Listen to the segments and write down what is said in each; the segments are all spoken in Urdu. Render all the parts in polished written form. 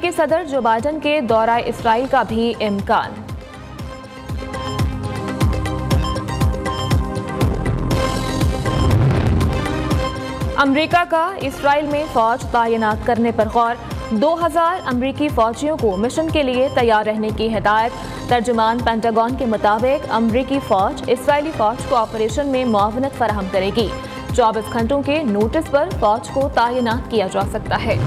امریکی صدر جو بائیڈن کے دورہ اسرائیل کا بھی امکان۔ امریکہ کا اسرائیل میں فوج تعینات کرنے پر غور، 2000 امریکی فوجیوں کو مشن کے لیے تیار رہنے کی ہدایت۔ ترجمان پینٹاگون کے مطابق امریکی فوج اسرائیلی فوج کو آپریشن میں معاونت فراہم کرے گی۔ 24 گھنٹوں کے نوٹس پر فوج کو تعینات کیا جا سکتا ہے۔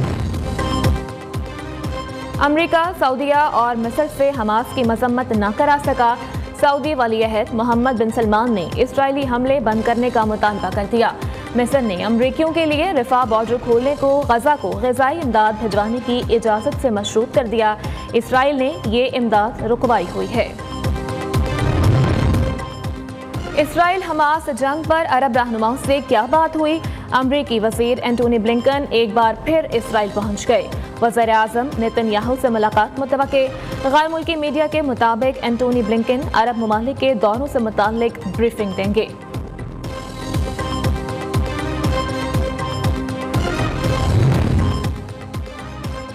امریکہ سعودیہ اور مصر سے حماس کی مذمت نہ کرا سکا۔ سعودی ولی عہد محمد بن سلمان نے اسرائیلی حملے بند کرنے کا مطالبہ کر دیا۔ مصر نے امریکیوں کے لیے رفح بارڈر کھولنے کو غزہ کو غذائی امداد بھجوانے کی اجازت سے مشروط کر دیا۔ اسرائیل نے یہ امداد رکوائی ہوئی ہے۔ اسرائیل حماس جنگ پر عرب رہنماؤں سے کیا بات ہوئی؟ امریکی وزیر اینٹونی بلنکن ایک بار پھر اسرائیل پہنچ گئے۔ وزیر اعظم نیتن یاہو سے ملاقات متوقع۔ غیر ملکی میڈیا کے مطابق اینٹونی بلنکن عرب ممالک کے دوروں سے متعلق بریفنگ دیں گے۔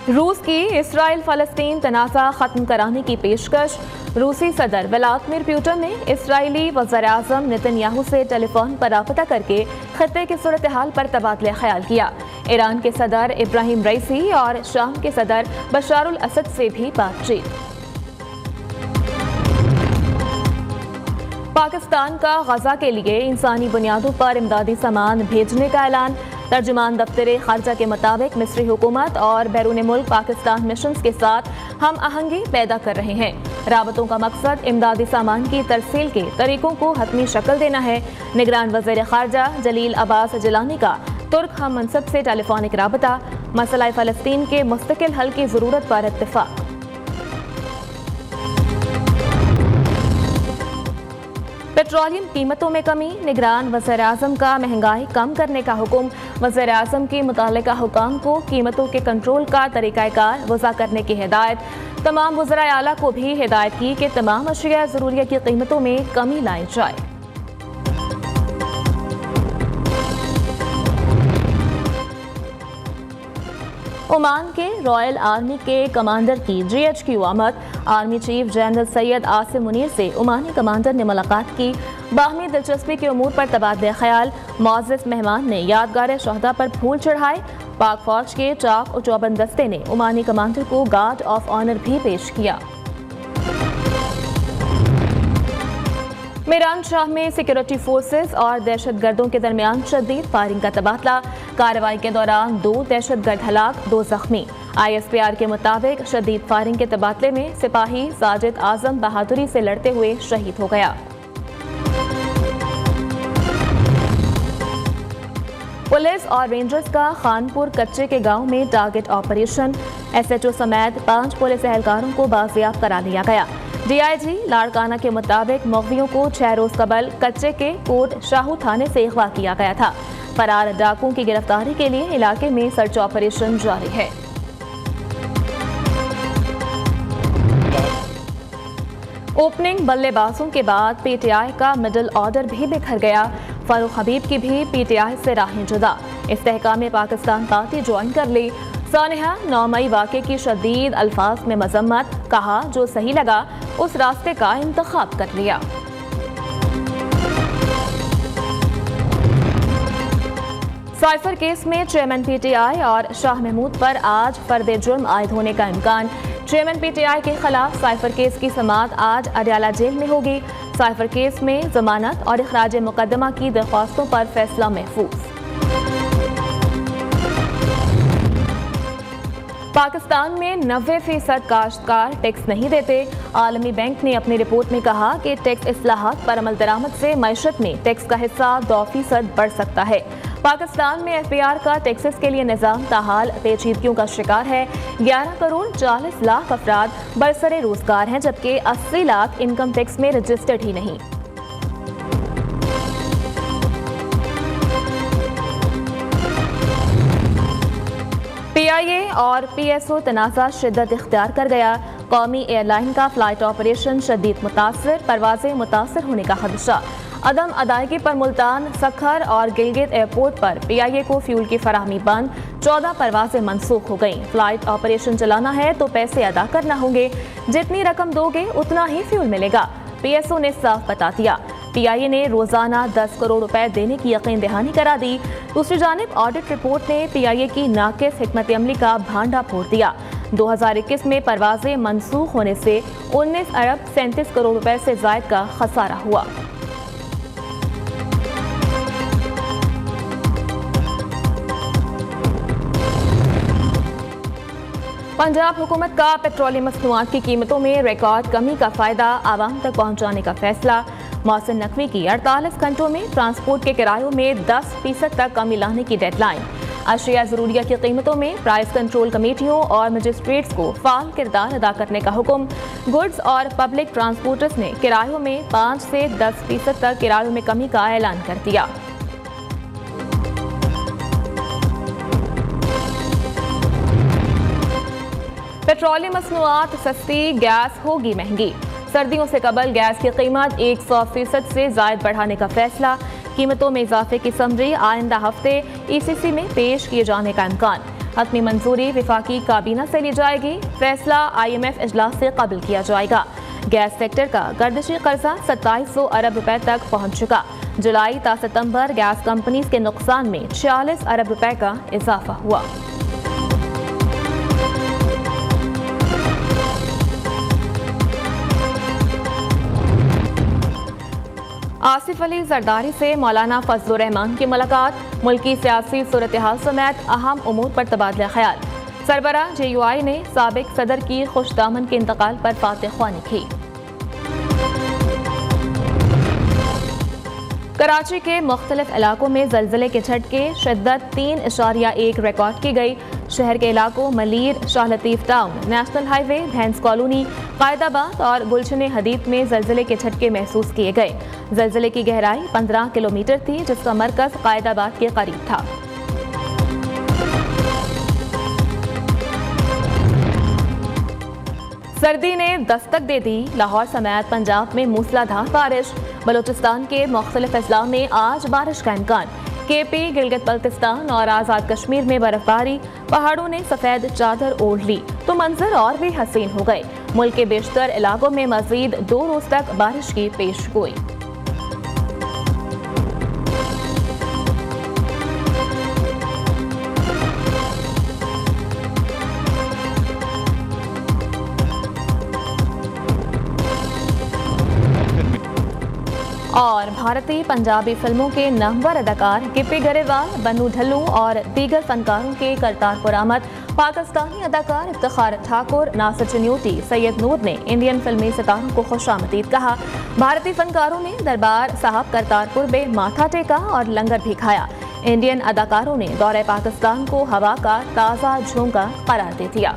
روس کی اسرائیل فلسطین تنازع ختم کرانے کی پیشکش۔ روسی صدر ولادیمیر پوٹن نے اسرائیلی وزیر اعظم نیتن یاہو سے ٹیلی فون پر رابطہ کر کے خطے کی صورتحال پر تبادلہ خیال کیا۔ ایران کے صدر ابراہیم رئیسی اور شام کے صدر بشار الاسد سے بھی بات چیت۔ پاکستان کا غزہ کے لیے انسانی بنیادوں پر امدادی سامان بھیجنے کا اعلان۔ ترجمان دفتر خارجہ کے مطابق مصری حکومت اور بیرون ملک پاکستان مشنز کے ساتھ ہم آہنگی پیدا کر رہے ہیں۔ رابطوں کا مقصد امدادی سامان کی ترسیل کے طریقوں کو حتمی شکل دینا ہے۔ نگران وزیر خارجہ جلیل عباس جیلانی کا ترک ہم منصب سے ٹیلی فونک رابطہ۔ مسئلہ فلسطین کے مستقل حل کی ضرورت پر اتفاق۔ پیٹرولیم قیمتوں میں کمی، نگران وزیر اعظم کا مہنگائی کم کرنے کا حکم۔ وزیر اعظم کی متعلقہ حکام کو قیمتوں کے کنٹرول کا طریقہ کار وضع کرنے کی ہدایت۔ تمام وزراء اعلیٰ کو بھی ہدایت کی کہ تمام اشیاء ضروریہ کی قیمتوں میں کمی لائی جائے۔ عمان کے رائل آرمی کے کمانڈر کی GHQ آمد۔ Army chief general Syed Asim Munir سے عمانی کمانڈر نے ملاقات کی۔ باہمی دلچسپی کے امور پر تبادلہ خیال۔ معزز مہمان نے یادگار شہداء پر پھول چڑھائے۔ پاک فوج کے چاق و چوبند دستے نے عمانی کمانڈر کو گارڈ آف آنر بھی پیش کیا۔ میران شاہ میں سیکورٹی فورسز اور دہشت گردوں کے درمیان شدید فائرنگ کا تبادلہ۔ کارروائی کے دوران 2 دہشت گرد ہلاک، 2 زخمی۔ ISPR کے مطابق شدید فائرنگ کے تبادلے میں سپاہی ساجد اعظم بہادری سے لڑتے ہوئے شہید ہو گیا۔ پولیس اور رینجرز کا خانپور کچے کے گاؤں میں ٹارگٹ آپریشن۔ SHO سمیت 5 پولیس اہلکاروں کو بازیاب کرا لیا گیا۔ DIG لاڑکانہ کے مطابق مغویوں کو 6 روز قبل کچے کے کوٹ شاہو تھانے سے اغوا کیا گیا تھا۔ فرار ڈاکوؤں کی گرفتاری کے لیے علاقے میں سرچ آپریشن جاری ہے۔ اوپننگ بلے بازوں کے بعد PTI کا مڈل آرڈر بھی بکھر گیا۔ فاروق حبیب کی بھی PTI سے راہیں جدا۔ استحکام پاکستان پارٹی جوائن کر لی۔ سانحہ 9 مئی واقعے کی شدید الفاظ میں مذمت، کہا جو صحیح لگا اس راستے کا انتخاب کر لیا۔ سائفر کیس میں چیئرمین PTI اور شاہ محمود پر آج فرد جرم عائد ہونے کا امکان۔ چیئرمین PTI کے خلاف سائفر کیس کی سماعت آج اڈیالہ جیل میں ہوگی۔ سائفر کیس میں ضمانت اور اخراج مقدمہ کی درخواستوں پر فیصلہ محفوظ۔ پاکستان میں 90% کاشتکار ٹیکس نہیں دیتے۔ عالمی بینک نے اپنی رپورٹ میں کہا کہ ٹیکس اصلاحات پر عمل درآمد سے معیشت میں ٹیکس کا حصہ 2% بڑھ سکتا ہے۔ پاکستان میں FBR کا ٹیکسز کے لیے نظام تاحال پیچیدگیوں کا شکار ہے۔ 11 کروڑ 40 لاکھ افراد برسر روزگار ہیں، جبکہ 80 لاکھ انکم ٹیکس میں رجسٹرڈ ہی نہیں۔ PIA اور PSO تنازع شدت اختیار کر گیا۔ قومی ایئر لائن کا فلائٹ آپریشن شدید متاثر، پروازیں متاثر ہونے کا خدشہ۔ عدم ادائیگی پر ملتان، سکھر اور گلگت ایئرپورٹ پر PIA کو فیول کی فراہمی بند، 14 پروازیں منسوخ ہو گئیں۔ فلائٹ آپریشن چلانا ہے تو پیسے ادا کرنا ہوں گے، جتنی رقم دو گے اتنا ہی فیول ملے گا، PSO نے صاف بتا دیا۔ PIA نے روزانہ 10 کروڑ روپے دینے کی یقین دہانی کرا دی۔ دوسری جانب آڈٹ رپورٹ نے PIA کی ناقص حکمت عملی کا بھانڈا پھوڑ دیا۔ 2021 میں پروازیں منسوخ ہونے سے 19 ارب 37 کروڑ روپے سے زائد کا خسارہ ہوا۔ پنجاب حکومت کا پیٹرولیم مصنوعات کی قیمتوں میں ریکارڈ کمی کا فائدہ عوام تک پہنچانے کا فیصلہ۔ محسن نقوی کی 48 گھنٹوں میں ٹرانسپورٹ کے کرایوں میں 10% تک کمی لانے کی ڈیڈ لائن۔ اشیاء ضروریہ کی قیمتوں میں پرائس کنٹرول کمیٹیوں اور مجسٹریٹس کو فعال کردار ادا کرنے کا حکم۔ گڈز اور پبلک ٹرانسپورٹرز نے کرایوں میں 5 سے 10% تک کرایوں میں کمی کا اعلان کر دیا۔ پیٹرولیم مصنوعات سستی، گیس ہوگی مہنگی۔ سردیوں سے قبل گیس کی قیمت 100% سے زائد بڑھانے کا فیصلہ۔ قیمتوں میں اضافے کی سمری آئندہ ہفتے ECC میں پیش کیے جانے کا امکان۔ حتمی منظوری وفاقی کابینہ سے لی جائے گی، فیصلہ IMF اجلاس سے قبل کیا جائے گا۔ گیس سیکٹر کا گردشی قرضہ 2700 ارب روپے تک پہنچ چکا۔ جولائی تا ستمبر گیس کمپنیز کے نقصان میں 46 ارب روپے کا اضافہ ہوا۔ آصف علی زرداری سے مولانا فضل الرحمان کی ملاقات، ملکی سیاسی صورتحال سمیت اہم امور پر تبادلہ خیال۔ سربراہ JUI نے سابق صدر کی خوش دامن کے انتقال پر فاتح خوانی کی۔ کراچی کے مختلف علاقوں میں زلزلے کے جھٹکے، شدت 3.1 ریکارڈ کی گئی۔ شہر کے علاقوں ملیر، شاہ لطیف ٹاؤن، نیشنل ہائی وے، بھینس کالونی، قائد آباد اور گلشن حدید میں زلزلے کے جھٹکے محسوس کیے گئے۔ زلزلے کی گہرائی 15 کلومیٹر تھی، جس کا مرکز قائد آباد کے قریب تھا۔ سردی نے دستک دے دی، لاہور سمیت پنجاب میں موسلادھار بارش۔ بلوچستان کے مختلف اضلاع میں آج بارش کا امکان۔ KP، گلگت بلتستان اور آزاد کشمیر میں برف باری، پہاڑوں نے سفید چادر اوڑھ لی تو منظر اور بھی حسین ہو گئے۔ ملک کے بیشتر علاقوں میں مزید 2 روز تک بارش کی پیش گوئی۔ اور بھارتی پنجابی فلموں کے نامور اداکار گپی گریوال، بنو ڈھلو اور دیگر فنکاروں کے کرتارپور آمد۔ پاکستانی اداکار افتخار ٹھاکر، ناصر چنیوٹی، سید نور نے انڈین فلمی ستاروں کو خوش آمدید کہا۔ بھارتی فنکاروں نے دربار صاحب کرتارپور میں ماتھا ٹیکا اور لنگر بھی کھایا۔ انڈین اداکاروں نے دورہ پاکستان کو ہوا کا تازہ جھونکا قرار دے دیا۔